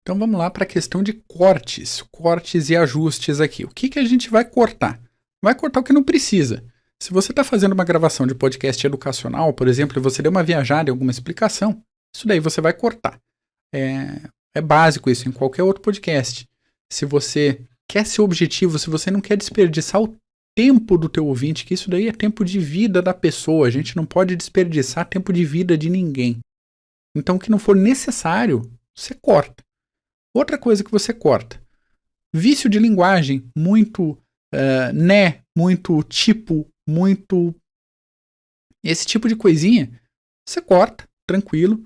Então vamos lá para a questão de cortes e ajustes aqui. O que a gente vai cortar? Vai cortar o que não precisa. Se você está fazendo uma gravação de podcast educacional, por exemplo, e você deu uma viajada em alguma explicação, isso daí você vai cortar. É básico isso em qualquer outro podcast. Se você quer ser objetivo, se você não quer desperdiçar o tempo do teu ouvinte, que isso daí é tempo de vida da pessoa, a gente não pode desperdiçar tempo de vida de ninguém. Então, o que não for necessário, você corta. Outra coisa que você corta, vício de linguagem, muito muito tipo, muito esse tipo de coisinha, você corta, tranquilo.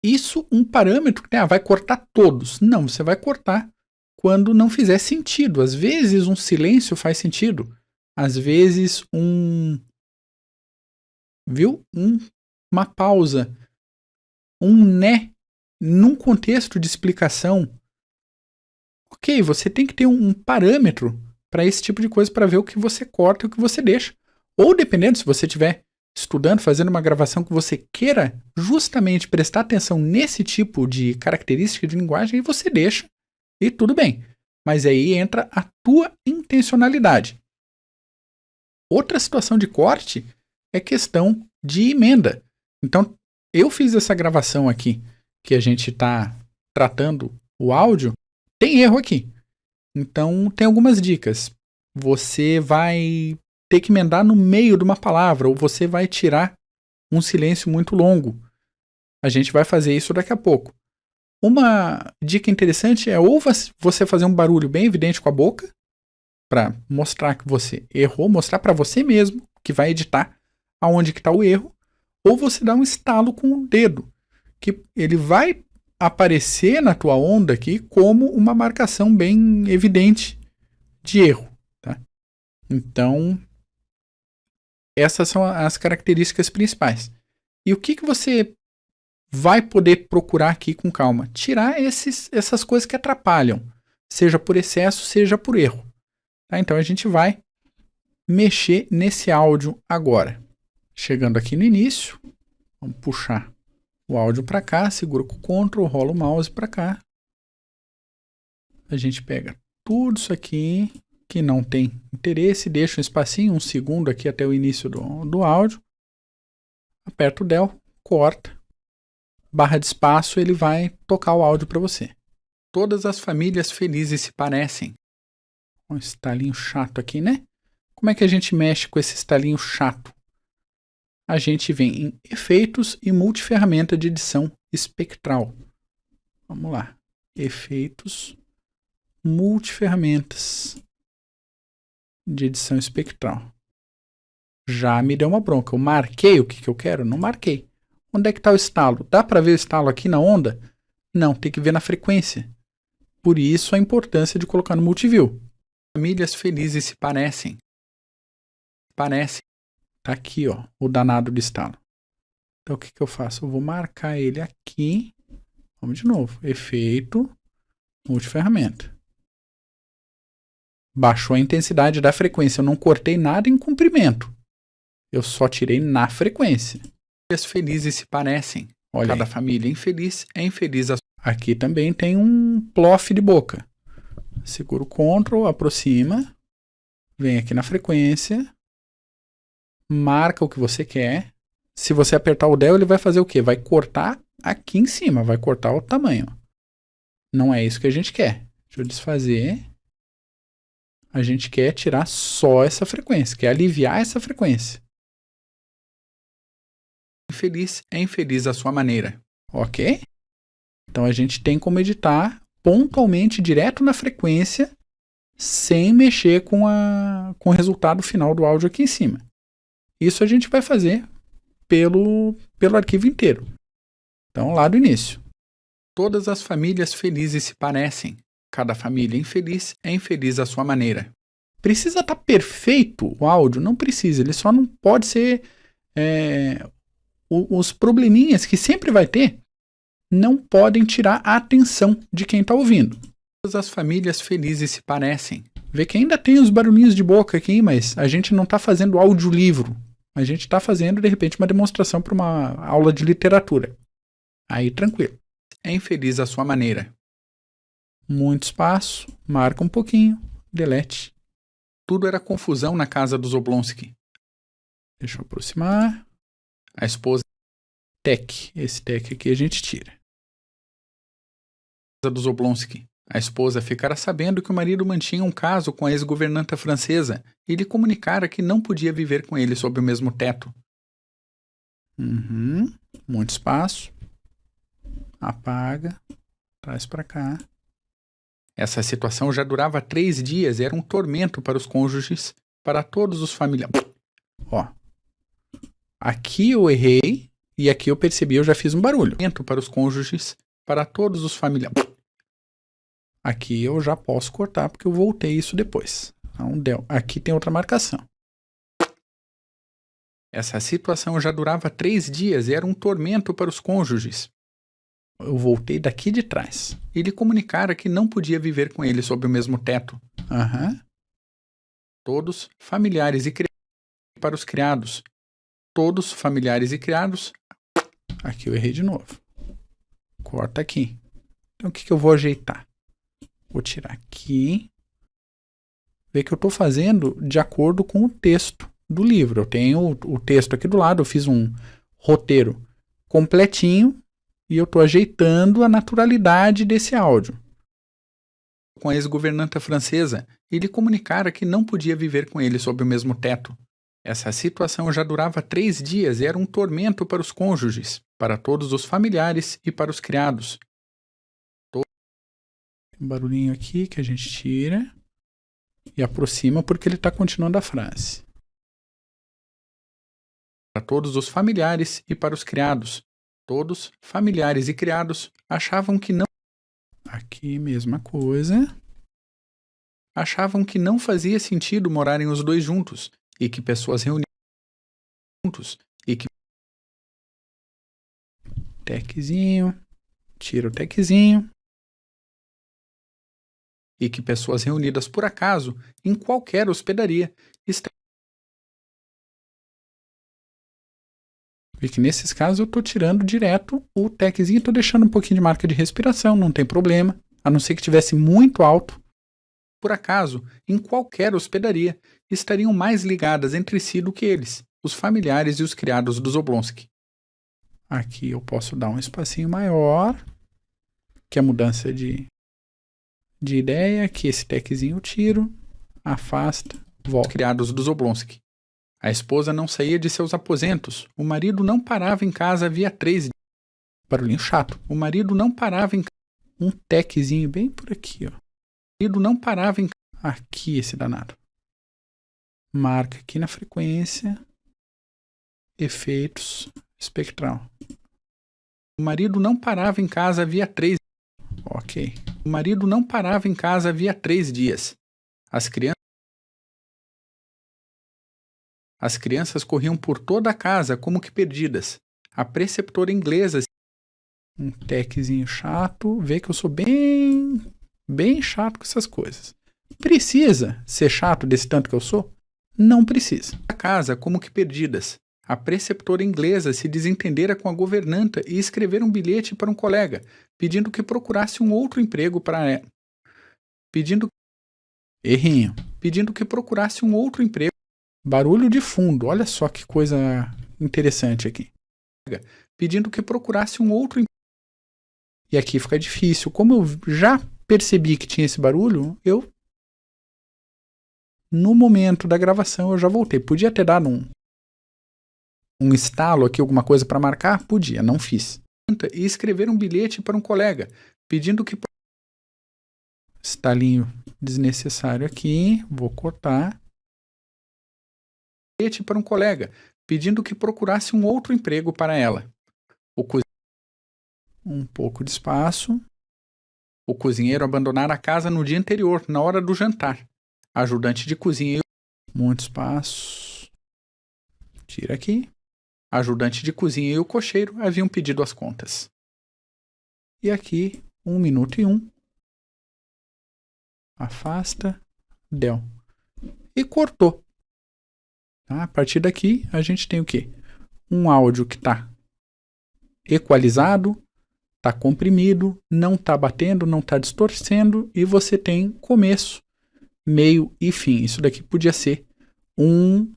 Isso um parâmetro que vai cortar todos. Não, você vai cortar quando não fizer sentido. Às vezes um silêncio faz sentido. Às vezes uma pausa, num contexto de explicação. Ok, você tem que ter um parâmetro para esse tipo de coisa para ver o que você corta e o que você deixa. Ou dependendo, se você estiver estudando, fazendo uma gravação que você queira justamente prestar atenção nesse tipo de característica de linguagem, aí você deixa e tudo bem. Mas aí entra a tua intencionalidade. Outra situação de corte é questão de emenda. Então, eu fiz essa gravação aqui, que a gente está tratando o áudio, tem erro aqui. Então, tem algumas dicas. Você vai ter que emendar no meio de uma palavra, ou você vai tirar um silêncio muito longo. A gente vai fazer isso daqui a pouco. Uma dica interessante é ou você fazer um barulho bem evidente com a boca, para mostrar que você errou, mostrar para você mesmo, que vai editar, aonde que está o erro, ou você dá um estalo com o dedo, que ele vai aparecer na tua onda aqui como uma marcação bem evidente de erro. Tá? Então, essas são as características principais. E o que você vai poder procurar aqui com calma? Tirar essas coisas que atrapalham, seja por excesso, seja por erro. Tá? Então, a gente vai mexer nesse áudio agora. Chegando aqui no início, vamos puxar o áudio para cá, segura com o Ctrl, rola o mouse para cá. A gente pega tudo isso aqui que não tem interesse, deixa um espacinho, 1 segundo aqui até o início do áudio. Aperta o Del, corta. Barra de espaço, ele vai tocar o áudio para você. Todas as famílias felizes se parecem. Um estalinho chato aqui, né? Como é que a gente mexe com esse estalinho chato? A gente vem em efeitos e multiferramenta de edição espectral. Vamos lá. Efeitos, multiferramentas de edição espectral. Já me deu uma bronca. Eu marquei o que eu quero? Não marquei. Onde é que está o estalo? Dá para ver o estalo aqui na onda? Não, tem que ver na frequência. Por isso a importância de colocar no multiview. Famílias felizes se parecem. Parecem. Tá aqui, ó, o danado do estalo. Então, o que eu faço? Eu vou marcar ele aqui. Vamos de novo. Efeito, multiferramenta. Baixou a intensidade da frequência. Eu não cortei nada em comprimento. Eu só tirei na frequência. As felizes se parecem. Olha, cada família infeliz é infeliz. Aqui também tem um plof de boca. Segura o Ctrl, aproxima. Vem aqui na frequência. Marca o que você quer. Se você apertar o Del, ele vai fazer o quê? Vai cortar aqui em cima, vai cortar o tamanho. Não é isso que a gente quer. Deixa eu desfazer. A gente quer tirar só essa frequência, quer aliviar essa frequência. Infeliz é infeliz à sua maneira. Ok? Então a gente tem como editar pontualmente, direto na frequência, sem mexer com o resultado final do áudio aqui em cima. Isso a gente vai fazer pelo arquivo inteiro. Então, lá do início. Todas as famílias felizes se parecem. Cada família infeliz é infeliz à sua maneira. Precisa estar perfeito o áudio? Não precisa. Ele só não pode ser... os probleminhas que sempre vai ter não podem tirar a atenção de quem está ouvindo. Todas as famílias felizes se parecem. Vê que ainda tem os barulhinhos de boca aqui, mas a gente não está fazendo audiolivro. A gente está fazendo, de repente, uma demonstração para uma aula de literatura. Aí, tranquilo. É infeliz à sua maneira. muito espaço, marca um pouquinho, delete. Tudo era confusão na casa dos Oblonsky. Deixa eu aproximar. A esposa tech, esse tech aqui a gente tira. A dos Oblonsky. A esposa ficara sabendo que o marido mantinha um caso com a ex-governanta francesa e lhe comunicara que não podia viver com ele sob o mesmo teto. Muito espaço. Apaga. Traz para cá. Essa situação já durava 3 dias e era um tormento para os cônjuges, para todos os familiares. Ó. Aqui eu errei e aqui eu percebi, eu já fiz um barulho. Para os cônjuges, para todos os familiares. Aqui eu já posso cortar porque eu voltei isso depois. Então, aqui tem outra marcação. Essa situação já durava 3 dias e era um tormento para os cônjuges. Eu voltei daqui de trás. E lhe comunicara que não podia viver com ele sob o mesmo teto. Todos familiares e criados. Para os criados. Todos familiares e criados. Aqui eu errei de novo. Corta aqui. Então o que eu vou ajeitar? Vou tirar aqui. Vê que eu estou fazendo de acordo com o texto do livro. Eu tenho o texto aqui do lado. Eu fiz um roteiro completinho. E eu estou ajeitando a naturalidade desse áudio. Com a ex-governanta francesa e lhe comunicara que não podia viver com ele sob o mesmo teto. Essa situação já durava 3 dias e era um tormento para os cônjuges, para todos os familiares e para os criados. Tem um barulhinho aqui que a gente tira e aproxima porque ele está continuando a frase. Para todos os familiares e para os criados. Todos, familiares e criados, achavam que não... Aqui, mesma coisa. Achavam que não fazia sentido morarem os dois juntos, e que pessoas reunidas juntos, e que... Techzinho, tira o techzinho. E que pessoas reunidas por acaso, em qualquer hospedaria, Vê que nesses casos eu estou tirando direto o techzinho e estou deixando um pouquinho de marca de respiração, não tem problema, a não ser que tivesse muito alto. Por acaso, em qualquer hospedaria, estariam mais ligadas entre si do que eles, os familiares e os criados dos Oblonsky. Aqui eu posso dar um espacinho maior, que é a mudança de ideia, aqui esse techzinho eu tiro, afasta, volta. Os criados dos Oblonsky. A esposa não saía de seus aposentos. O marido não parava em casa havia 3 dias. Barulhinho chato. O marido não parava em casa. Um techzinho bem por aqui, ó. O marido não parava em casa. Aqui esse danado. Marca aqui na frequência. Efeitos. Espectral. O marido não parava em casa havia 3 dias. Ok. O marido não parava em casa havia 3 dias. As crianças corriam por toda a casa como que perdidas. A preceptora inglesa... Um techzinho chato. Vê que eu sou bem chato com essas coisas. Precisa ser chato desse tanto que eu sou? Não precisa. A casa como que perdidas. A preceptora inglesa se desentendera com a governanta e escrevera um bilhete para um colega, pedindo que procurasse um outro emprego para ela. Errinho. Pedindo que procurasse um outro emprego. Barulho de fundo, olha só que coisa interessante aqui. Pedindo que procurasse um outro emprego. E aqui fica difícil. Como eu já percebi que tinha esse barulho, no momento da gravação, eu já voltei. Podia ter dado um estalo aqui, alguma coisa para marcar? Podia, não fiz. E escrever um bilhete para um colega, pedindo que... Estalinho desnecessário aqui, vou cortar. Para um colega, pedindo que procurasse um outro emprego para ela. Um pouco de espaço. O cozinheiro abandonara a casa no dia anterior, na hora do jantar. A ajudante de cozinha... Muito espaço. Tira aqui. A ajudante de cozinha e o cocheiro haviam pedido as contas. E aqui, 1 minuto e 1. Afasta. Deu. E cortou. A partir daqui, a gente tem o quê? Um áudio que está equalizado, Está comprimido, não está batendo, não está distorcendo e você tem começo, meio e fim. Isso daqui podia ser um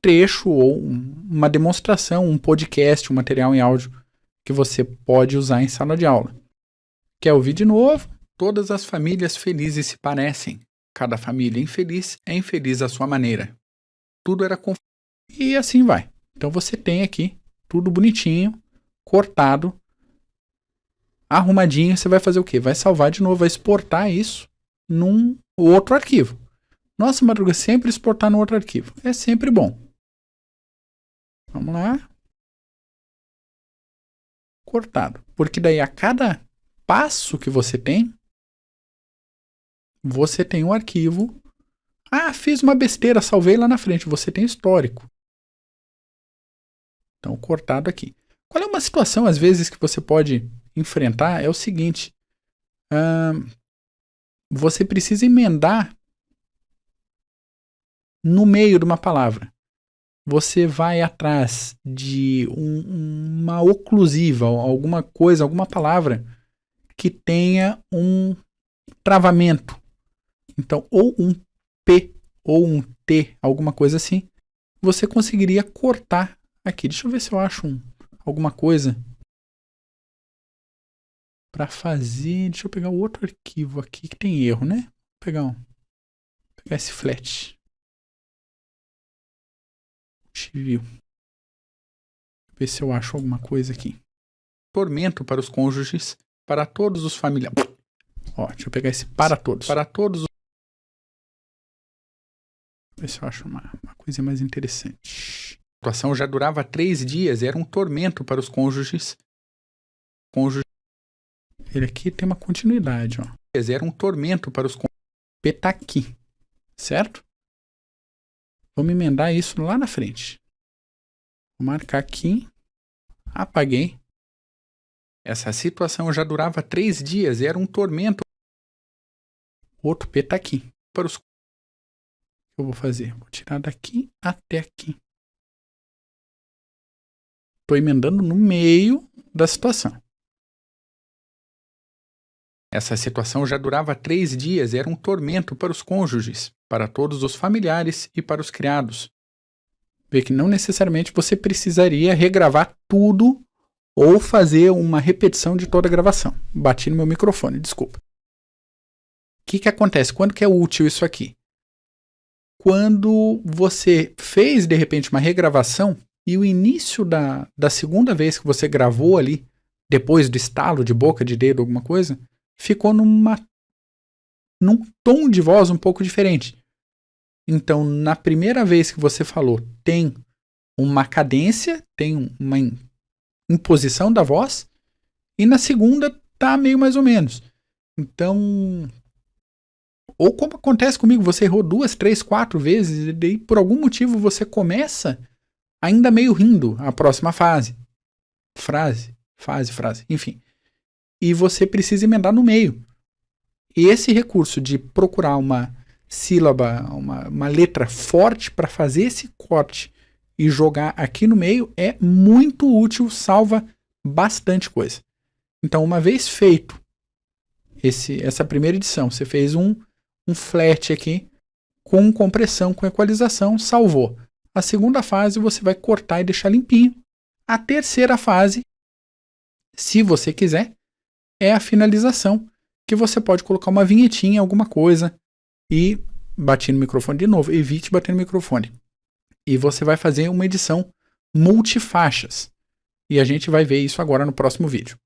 trecho ou uma demonstração, um podcast, um material em áudio que você pode usar em sala de aula. Quer ouvir de novo? Todas as famílias felizes se parecem. Cada família infeliz é infeliz à sua maneira. Tudo era confuso. E assim vai. Então você tem aqui tudo bonitinho, cortado, arrumadinho. Você vai fazer o quê? Vai salvar de novo, vai exportar isso num outro arquivo. Nossa, Madruga, sempre exportar no outro arquivo. É sempre bom. Vamos lá. Cortado. Porque daí a cada passo que você tem um arquivo. Ah, fiz uma besteira, salvei lá na frente. Você tem histórico. Então, cortado aqui. Qual é uma situação, às vezes, que você pode enfrentar? É o seguinte. Você precisa emendar no meio de uma palavra. Você vai atrás de uma oclusiva, alguma coisa, alguma palavra que tenha um travamento. Então, ou um P ou um T, alguma coisa assim, você conseguiria cortar aqui. Deixa eu ver se eu acho alguma coisa para fazer. Deixa eu pegar o outro arquivo aqui que tem erro, né? Vou pegar esse flat. Viu? Ver se eu acho alguma coisa aqui. Tormento para os cônjuges, para todos os familiares. Ó, deixa eu pegar esse para todos. Para todos. Ver se eu acho uma coisa mais interessante. A situação já durava 3 dias, era um tormento para os cônjuges. Ele aqui tem uma continuidade, ó. Era um tormento para os cônjuges. P tá aqui, certo? Vamos emendar isso lá na frente. Vou marcar aqui. Apaguei. Essa situação já durava 3 dias, era um tormento. Outro P tá aqui. Para os... Eu vou fazer? Vou tirar daqui até aqui. Estou emendando no meio da situação. Essa situação já durava 3 dias, era um tormento para os cônjuges, para todos os familiares e para os criados. Vê que não necessariamente você precisaria regravar tudo ou fazer uma repetição de toda a gravação. Bati no meu microfone, desculpa. O que acontece? Quando que é útil isso aqui? Quando você fez, de repente, uma regravação e o início da segunda vez que você gravou ali, depois do estalo de boca, de dedo, alguma coisa, ficou num tom de voz um pouco diferente. Então, na primeira vez que você falou, tem uma cadência, tem uma imposição da voz, e na segunda tá meio mais ou menos. Então, ou como acontece comigo, você errou 2, 3, 4 vezes, e daí por algum motivo você começa ainda meio rindo a próxima fase. Frase, enfim. E você precisa emendar no meio. E esse recurso de procurar uma sílaba, uma letra forte para fazer esse corte e jogar aqui no meio é muito útil, salva bastante coisa. Então, uma vez feito essa primeira edição, você fez um flat aqui com compressão, com equalização, salvou. A segunda fase você vai cortar e deixar limpinho. A terceira fase, se você quiser, é a finalização, que você pode colocar uma vinhetinha, alguma coisa, e bater no microfone de novo. Evite bater no microfone. E você vai fazer uma edição multifaixas. E a gente vai ver isso agora no próximo vídeo.